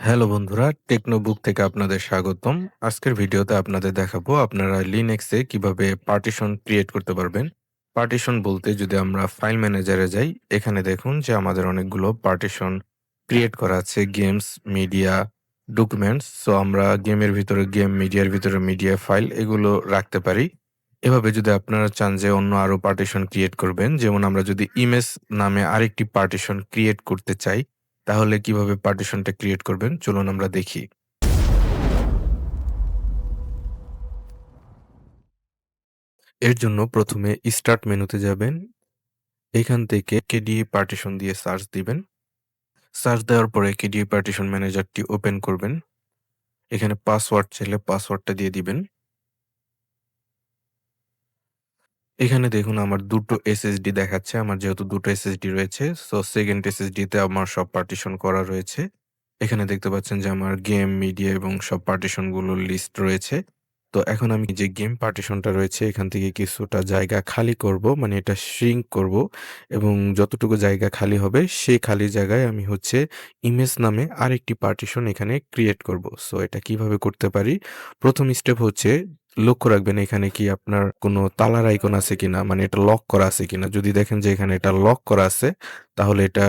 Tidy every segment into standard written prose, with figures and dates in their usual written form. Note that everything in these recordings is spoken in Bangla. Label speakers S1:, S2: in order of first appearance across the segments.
S1: হ্যালো বন্ধুরা, টেকনোবুক থেকে আপনাদের স্বাগতম। আজকের ভিডিওতে আপনাদের দেখাবো আপনারা লিনাক্সে কিভাবে পার্টিশন ক্রিয়েট করতে পারবেন। পার্টিশন বলতে যদি আমরা ফাইল ম্যানেজারে যাই, এখানে দেখুন যে আমাদের অনেকগুলো পার্টিশন ক্রিয়েট করা আছে গেমস, মিডিয়া, ডকুমেন্টস। সো আমরা গেমের ভিতরে গেম, মিডিয়ার ভিতরে মিডিয়া ফাইল এগুলো রাখতে পারি। এভাবে যদি আপনারা চান যে অন্য আরো পার্টিশন ক্রিয়েট করবেন, যেমন আমরা যদি ইমেজ নামে আরেকটি পার্টিশন ক্রিয়েট করতে চাই তাহলে কিভাবে পার্টিশনটা ক্রিয়েট করবেন চলুন আমরা দেখি। এর জন্য প্রথমে স্টার্ট মেনুতে যাবেন। এখান থেকে কেডিই পার্টিশন দিয়ে সার্চ দিবেন। সার্চ দেওয়ার পরে কেডিই পার্টিশন ম্যানেজারটি ওপেন করবেন। এখানে পাসওয়ার্ড চাইলে পাসওয়ার্ডটা দিয়ে দিবেন। এখানে দেখুন আমার ২ টো এসএসডি দেখাচ্ছে। আমার যেহেতু ২ টো এসএসডি রয়েছে, সো 2nd এসএসডিতে আমার সব পার্টিশন করা রয়েছে। এখানে দেখতে পাচ্ছেন যে আমার গেম, মিডিয়া এবং সব পার্টিশনগুলোর লিস্ট রয়েছে। তো এখন আমি যে গেম পার্টিশনটা রয়েছে এখান থেকে কিছুটা জায়গা খালি করব। মানে এটা শ্রিঙ্ক করব এবং যতটুকু জায়গা খালি হবে সেই খালি জায়গায় আমি হচ্ছে ইমেজ নামে আরেকটি পার্টিশন এখানে ক্রিয়েট করব। সো এটা কিভাবে করতে পারি? ১ম স্টেপ হচ্ছে লক্ষ্য রাখবেন এখানে কি আপনার কোনো তালার আইকন আছে কিনা? মানে এটা লক করা আছে কিনা? যদি দেখেন যে এখানে এটা লক করা আছে তাহলে এটা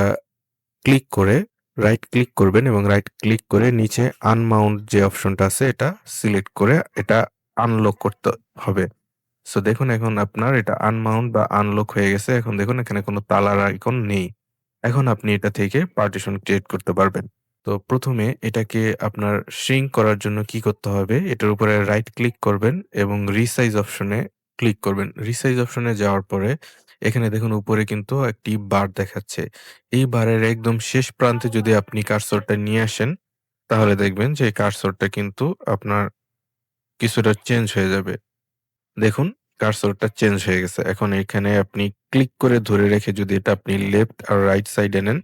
S1: ক্লিক করে রাইট ক্লিক করবেন এবং রাইট ক্লিক করে নিচে আনমাউন্ট যে অপশনটা আছে এটা সিলেক্ট করে এটা আনলক করতে হবে। সো দেখুন এখন আপনার এটা আনমাউন্ট বা আনলক হয়ে গেছে। এখন দেখুন এখানে কোনো তালার আইকন নেই। এখন আপনি এটা থেকে পার্টিশন ক্রিয়েট করতে পারবেন। তো ১ম এ এটাকে আপনার শ্রিঙ্ক করার জন্য কি করতে হবে? এটার উপরে রাইট ক্লিক করবেন এবং রিসাইজ অপশনে ক্লিক করবেন। রিসাইজ অপশনে যাওয়ার পরে এখানে দেখুন উপরে কিন্তু একটি বার দেখাচ্ছে। এই বারের একদম শেষ প্রান্তে যদি আপনি কার্সরটা নিয়ে আসেন, তাহলে দেখবেন যে কার্সরটা কিন্তু আপনার কিছুটা চেঞ্জ হয়ে যাবে। দেখুন কার্সরটা চেঞ্জ হয়ে গেছে। এখন এখানে আপনি ক্লিক করে ধরে রেখে যদি এটা আপনি লেফট আর রাইট সাইডে নেন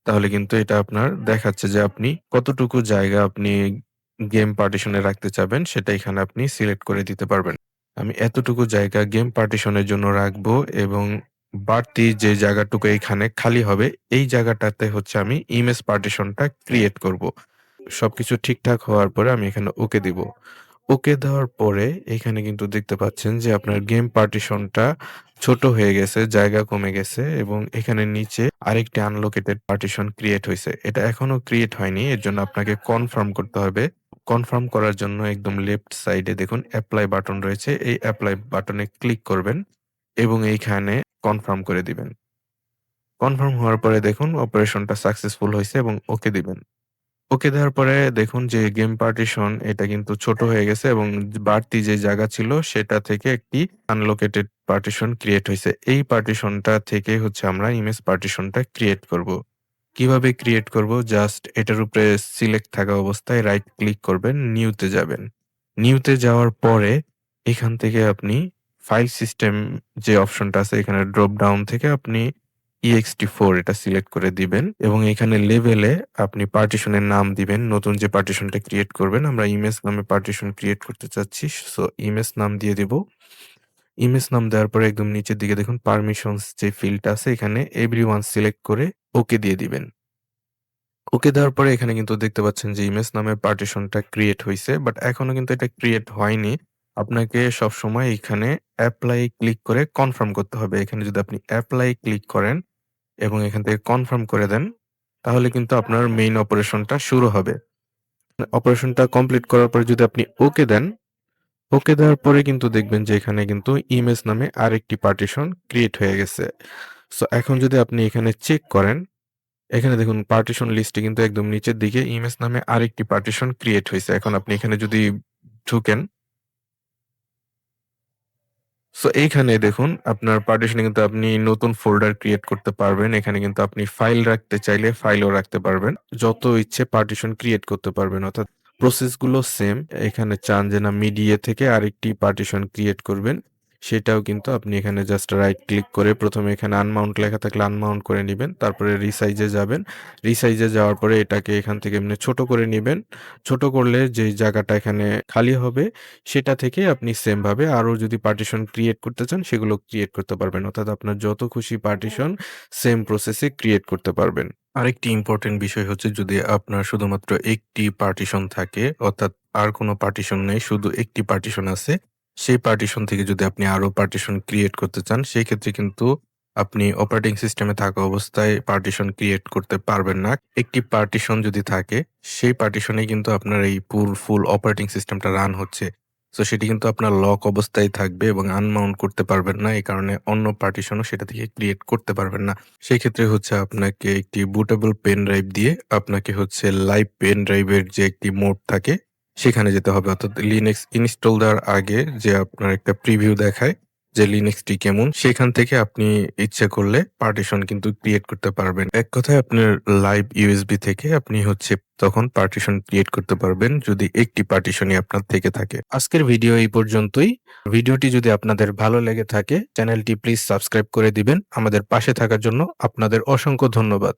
S1: তাহলে কিন্তু এটা আপনার দেখাচ্ছে যে আপনি কতটুকু জায়গা আপনি গেম পার্টিশনে রাখতে চাবেন সেটা এখানে আপনি সিলেক্ট করে দিতে পারবেন। আমি এতটুকু জায়গা গেম পার্টিশনের জন্য রাখবো এবং বাড়তি যে জায়গাটুকু এখানে খালি হবে এই জায়গাটাতে হচ্ছে আমি ইমেজ পার্টিশনটা ক্রিয়েট করব। সবকিছু ঠিকঠাক হওয়ার পরে আমি এখানে ওকে দিব। ওকে দেওয়ার পরে এখানে কিন্তু দেখতে পাচ্ছেন যে আপনার গেম পার্টিশনটা ছোট হয়ে গেছে, জায়গা কমে গেছে এবং এখানে নিচে আরেকটি আনলোকেটেড পার্টিশন ক্রিয়েট হইছে। এটা এখনো ক্রিয়েট হয়নি। এর জন্য আপনাকে কনফার্ম করতে হবে। কনফার্ম করার জন্য একদম লেফট সাইডে দেখুন এপ্লাই বাটন রয়েছে। এই এপ্লাই বাটনে ক্লিক করবেন এবং এইখানে কনফার্ম করে দিবেন। কনফার্ম হওয়ার পরে দেখুন অপারেশনটা সাকসেসফুল হইছে এবং ওকে দিবেন। ওকে দেওয়ার পরে দেখুন যে গেম পার্টিশন এটা কিন্তু ছোট হয়ে গেছে এবং বাড়তি যে জায়গা ছিল সেটা থেকে একটি আনলোকেটেড পার্টিশন ক্রিয়েট হইছে। এই পার্টিশনটা থেকে হচ্ছে আমরা ইমেজ পার্টিশনটা ক্রিয়েট করব। কিভাবে ক্রিয়েট করব? জাস্ট এটার উপরে সিলেক্ট থাকা অবস্থায় রাইট ক্লিক করবেন, নিউ তে যাবেন। নিউ তে যাওয়ার পরে এখান থেকে আপনি ফাইল সিস্টেম যে অপশনটা আছে এখানে ড্রপ ডাউন থেকে আপনি ext4 এটা সিলেক্ট করে দিবেন এবং এখানে লেভেলে আপনি পার্টিশনের নাম দিবেন। নতুন যে পার্টিশনটা ক্রিয়েট করবেন, আমরা ইমেজ নামে পার্টিশন ক্রিয়েট করতে চাচ্ছি। সো ইমেজ নাম দিয়ে দিব। ইমেজ নাম দেওয়ার পরে একদম নিচের দিকে দেখুন পারমিশনস যে ফিল্ডটা আছে এখানে এভরিওয়ান সিলেক্ট করে ওকে দিয়ে দিবেন। ওকে দেওয়ার পরে এখানে কিন্তু দেখতে পাচ্ছেন যে ইমেজ নামের পার্টিশনটা ক্রিয়েট হইছে। বাট এখনো কিন্তু এটা ক্রিয়েট হয়নি। আপনাকে সবসময় এখানে এপ্লাই ক্লিক করে কনফার্ম করতে হবে। এখানে যদি আপনি এপ্লাই ক্লিক করেন এবং এখান থেকে কনফার্ম করে দেন, তাহলে কিন্তু আপনার মেইন অপারেশনটা শুরু হবে। অপারেশনটা কমপ্লিট করার পরে যদি আপনি ওকে দেন, ওকে দেওয়ার পরে কিন্তু দেখবেন যে এখানে কিন্তু ইমেজ নামে আরেকটি পার্টিশন ক্রিয়েট হয়ে গেছে। সো এখন যদি আপনি এখানে চেক করেন, এখানে দেখুন পার্টিশন লিস্টে কিন্তু একদম নিচের দিকে ইমেজ নামে আরেকটি পার্টিশন ক্রিয়েট হইছে। এখন আপনি এখানে যদি ঢুকেন, সো এইখানে দেখুন আপনার পার্টিশনে কিন্তু আপনি নতুন ফোল্ডার ক্রিয়েট করতে পারবেন। এখানে কিন্তু আপনি ফাইল রাখতে চাইলে ফাইলও রাখতে পারবেন। যত ইচ্ছে পার্টিশন ক্রিয়েট করতে পারবেন। অর্থাৎ প্রসেস গুলো সেম। এখানে চান যে না মিডিয়া থেকে আরেকটি পার্টিশন ক্রিয়েট করবেন। সেটাও কিন্তু আপনি এখানে জাস্ট রাইট ক্লিক করে ১ম এ এখানে আনমাউন্ট লেখা থাকলে আনমাউন্ট করে নিবেন। তারপরে রিসাইজ এ যাবেন। রিসাইজ এ যাওয়ার পরে এটাকে এখান থেকে এমনি ছোট করে নিবেন। ছোট করলে যেই জায়গাটা এখানে খালি হবে সেটা থেকে আপনি সেম ভাবে আরো যদি পার্টিশন ক্রিয়েট করতে চান সেগুলো ক্রিয়েট করতে পারবেন। অর্থাৎ আপনার যত খুশি পার্টিশন সেম প্রসেস এ ক্রিয়েট করতে পারবেন। আরেকটি ইম্পোর্টেন্ট বিষয় হচ্ছে যদি আপনার শুধুমাত্র একটি পার্টিশন থাকে অর্থাৎ আর কোনো পার্টিশন নেই, শুধু একটি পার্টিশন আছে। সেই পার্টিশন থেকে যদি আপনি আরো পার্টিশন ক্রিয়েট করতে চান, সেক্ষেত্রে কিন্তু আপনি অপারেটিং সিস্টেমে থাকা অবস্থায় পার্টিশন ক্রিয়েট করতে পারবেন না। একটি পার্টিশন যদি থাকে, সেই পার্টিশনেই কিন্তু আপনার এই ফুল অপারেটিং সিস্টেমটা রান হচ্ছে। সো সেটি কিন্তু আপনার লক অবস্থায় থাকবে এবং আনমাউন্ট করতে পারবেন না। এই কারণে অন্য পার্টিশনও সেটা থেকে ক্রিয়েট করতে পারবেন না। সেক্ষেত্রে হচ্ছে আপনাকে একটি বুটেবল পেন ড্রাইভ দিয়ে আপনাকে হচ্ছে লাইভ পেন ড্রাইভের যে একটি মোড থাকে সেখানে যেতে হবে। অর্থাৎ লিনাক্স ইনস্টল দেওয়ার আগে যে আপনার একটা প্রিভিউ দেখায় যে লিনাক্সটি কেমন, সেখান থেকে আপনি ইচ্ছে করলে পার্টিশন কিন্তু ক্রিয়েট করতে পারবেন। এক কথায় আপনার লাইভ ইউএসবি থেকে আপনি হচ্ছে তখন পার্টিশন ক্রিয়েট করতে পারবেন যদি একটি পার্টিশনই আপনার থেকে থাকে। আজকের ভিডিও এই পর্যন্তই। ভিডিওটি যদি আপনাদের ভালো লেগে থাকে চ্যানেলটি প্লিজ সাবস্ক্রাইব করে দিবেন। আমাদের পাশে থাকার জন্য আপনাদের অসংখ্য ধন্যবাদ।